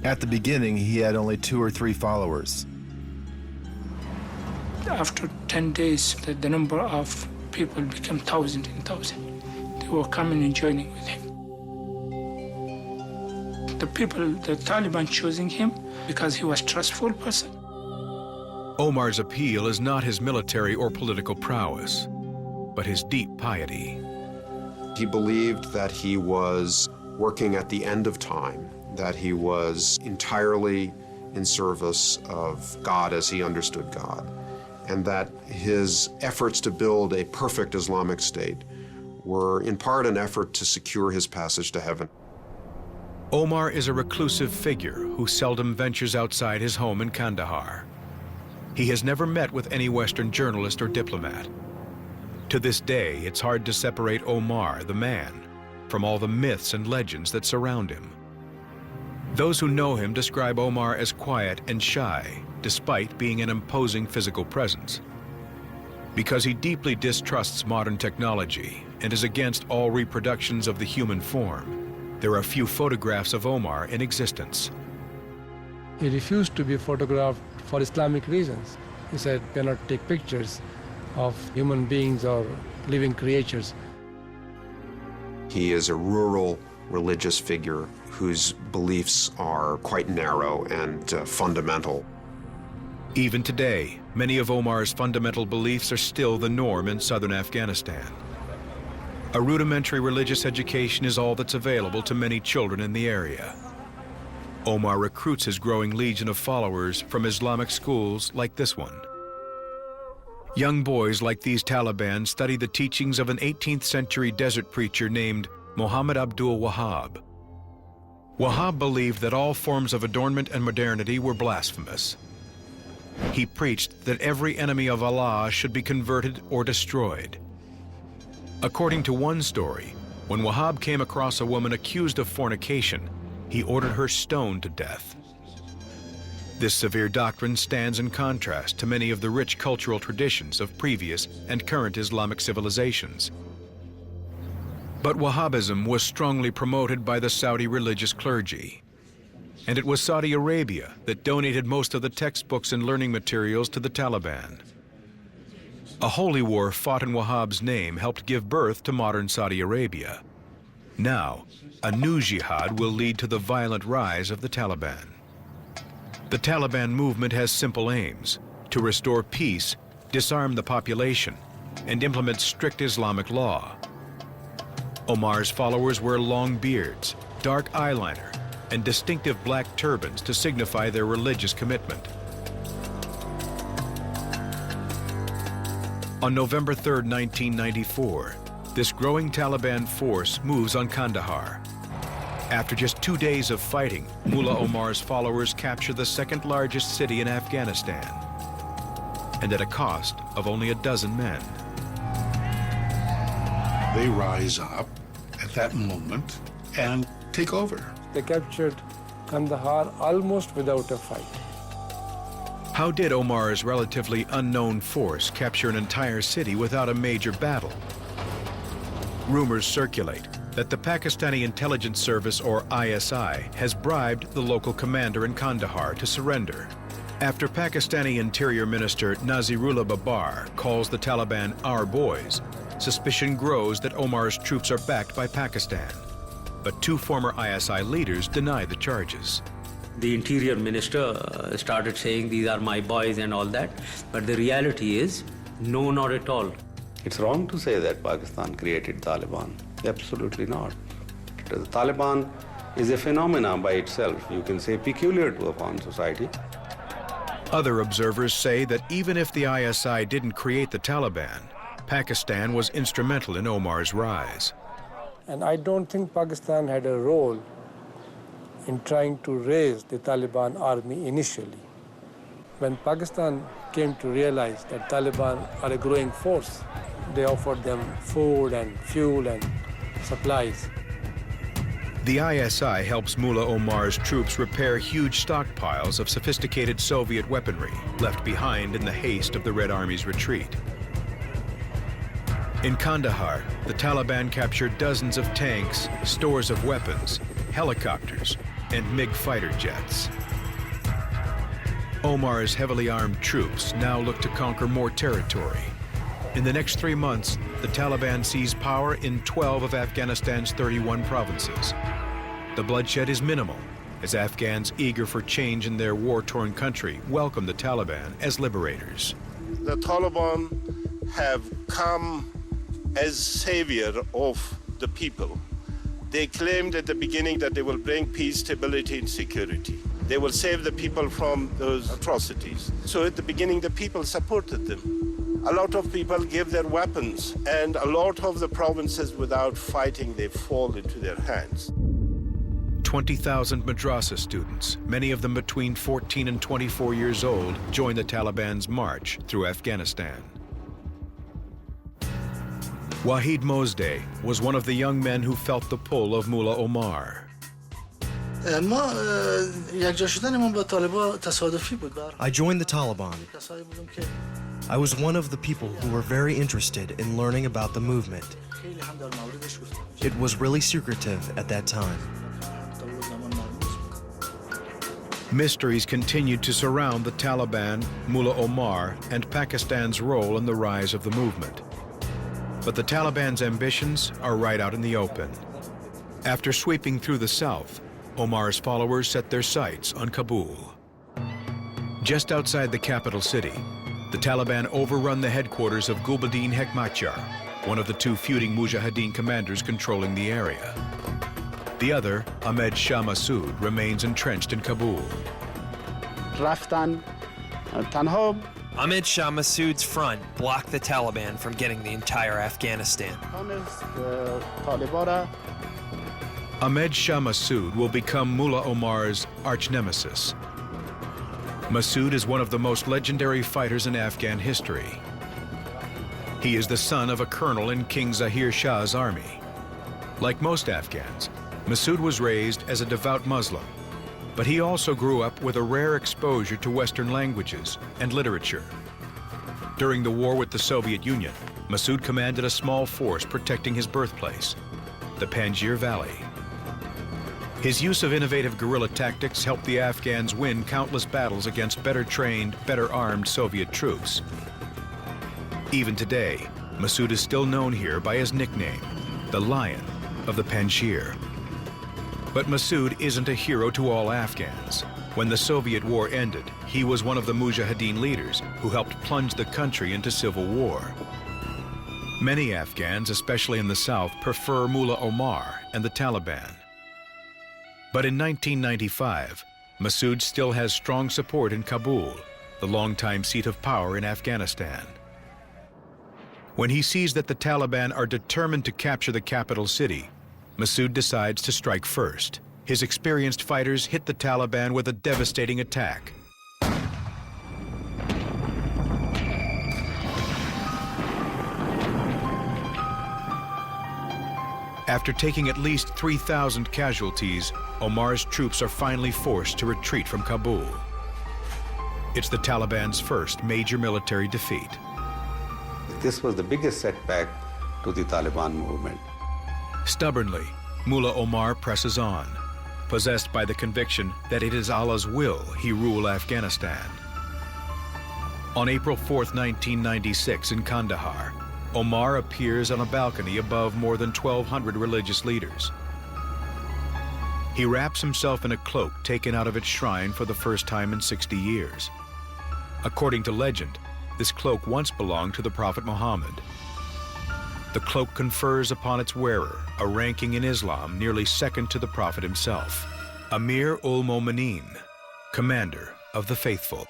At the beginning, he had only 2 or 3 followers. After 10 days, the number of people became thousands and thousands. They were coming and joining with him. The people, the Taliban choosing him because he was a trustful person. Omar's appeal is not his military or political prowess, but his deep piety. He believed that he was working at the end of time, that he was entirely in service of God as he understood God, and that his efforts to build a perfect Islamic state were in part an effort to secure his passage to heaven. Omar is a reclusive figure who seldom ventures outside his home in Kandahar. He has never met with any Western journalist or diplomat. To this day, it's hard to separate Omar, the man, from all the myths and legends that surround him. Those who know him describe Omar as quiet and shy, despite being an imposing physical presence. Because he deeply distrusts modern technology and is against all reproductions of the human form, there are few photographs of Omar in existence. He refused to be photographed for Islamic reasons. He said, cannot take pictures of human beings or living creatures. He is a rural religious figure whose beliefs are quite narrow and fundamental. Even today, many of Omar's fundamental beliefs are still the norm in southern Afghanistan. A rudimentary religious education is all that's available to many children in the area. Omar recruits his growing legion of followers from Islamic schools like this one. Young boys like these Taliban study the teachings of an 18th century desert preacher named Muhammad Abdul Wahab. Wahab believed that all forms of adornment and modernity were blasphemous. He preached that every enemy of Allah should be converted or destroyed. According to one story, when Wahab came across a woman accused of fornication, he ordered her stoned to death. This severe doctrine stands in contrast to many of the rich cultural traditions of previous and current Islamic civilizations. But Wahhabism was strongly promoted by the Saudi religious clergy, and it was Saudi Arabia that donated most of the textbooks and learning materials to the Taliban. A holy war fought in Wahhab's name helped give birth to modern Saudi Arabia. Now, a new jihad will lead to the violent rise of the Taliban. The Taliban movement has simple aims: to restore peace, disarm the population, and implement strict Islamic law. Omar's followers wear long beards, dark eyeliner, and distinctive black turbans to signify their religious commitment. On November 3, 1994, this growing Taliban force moves on Kandahar. After just 2 days of fighting, Mullah Omar's followers capture the second largest city in Afghanistan, and at a cost of only a dozen men. They rise up at that moment and take over. They captured Kandahar almost without a fight. How did Omar's relatively unknown force capture an entire city without a major battle? Rumors circulate that the Pakistani Intelligence Service, or ISI, has bribed the local commander in Kandahar to surrender. After Pakistani Interior Minister Nazirullah Babar calls the Taliban "our boys," suspicion grows that Omar's troops are backed by Pakistan. But 2 former ISI leaders deny the charges. The Interior Minister started saying, these are my boys and all that, but the reality is, no, not at all. It's wrong to say that Pakistan created Taliban. Absolutely not. The Taliban is a phenomenon by itself, you can say peculiar to upon society. Other observers say that even if the ISI didn't create the Taliban, Pakistan was instrumental in Omar's rise. And I don't think Pakistan had a role in trying to raise the Taliban army initially. When Pakistan came to realize that Taliban are a growing force, they offered them food and fuel and supplies. The ISI helps Mullah Omar's troops repair huge stockpiles of sophisticated Soviet weaponry left behind in the haste of the Red Army's retreat. In Kandahar, the Taliban captured dozens of tanks, stores of weapons, helicopters, and MiG fighter jets. Omar's heavily armed troops now look to conquer more territory. In the next 3 months, the Taliban seize power in 12 of Afghanistan's 31 provinces. The bloodshed is minimal, as Afghans eager for change in their war-torn country welcome the Taliban as liberators. The Taliban have come as savior of the people. They claimed at the beginning that they will bring peace, stability, and security. They will save the people from those atrocities. So at the beginning, the people supported them. A lot of people gave their weapons, and a lot of the provinces, without fighting, they fall into their hands. 20,000 madrasa students, many of them between 14 and 24 years old, joined the Taliban's march through Afghanistan. Wahid Mozdeh was one of the young men who felt the pull of Mullah Omar. I joined the Taliban. I was one of the people who were very interested in learning about the movement. It was really secretive at that time. Mysteries continued to surround the Taliban, Mullah Omar, and Pakistan's role in the rise of the movement. But the Taliban's ambitions are right out in the open. After sweeping through the south, Omar's followers set their sights on Kabul. Just outside the capital city, the Taliban overrun the headquarters of Gulbuddin Hekmatyar, one of the two feuding Mujahideen commanders controlling the area. The other, Ahmed Shah Massoud, remains entrenched in Kabul. Ahmed Shah Massoud's front blocked the Taliban from getting the entire Afghanistan. Ahmed Shah Massoud will become Mullah Omar's arch-nemesis. Massoud is one of the most legendary fighters in Afghan history. He is the son of a colonel in King Zahir Shah's army. Like most Afghans, Massoud was raised as a devout Muslim, but he also grew up with a rare exposure to Western languages and literature. During the war with the Soviet Union, Massoud commanded a small force protecting his birthplace, the Panjshir Valley. His use of innovative guerrilla tactics helped the Afghans win countless battles against better trained, better armed Soviet troops. Even today, Massoud is still known here by his nickname, the Lion of the Panjshir. But Massoud isn't a hero to all Afghans. When the Soviet war ended, he was one of the Mujahideen leaders who helped plunge the country into civil war. Many Afghans, especially in the south, prefer Mullah Omar and the Taliban. But in 1995, Massoud still has strong support in Kabul, the longtime seat of power in Afghanistan. When he sees that the Taliban are determined to capture the capital city, Massoud decides to strike first. His experienced fighters hit the Taliban with a devastating attack. After taking at least 3,000 casualties, Omar's troops are finally forced to retreat from Kabul. It's the Taliban's first major military defeat. This was the biggest setback to the Taliban movement. Stubbornly, Mullah Omar presses on, possessed by the conviction that it is Allah's will he rule Afghanistan. On April 4, 1996, in Kandahar, Omar appears on a balcony above more than 1,200 religious leaders. He wraps himself in a cloak taken out of its shrine for the first time in 60 years. According to legend, this cloak once belonged to the Prophet Muhammad. The cloak confers upon its wearer a ranking in Islam nearly second to the Prophet himself, Amir ul-Momineen, commander of the faithful.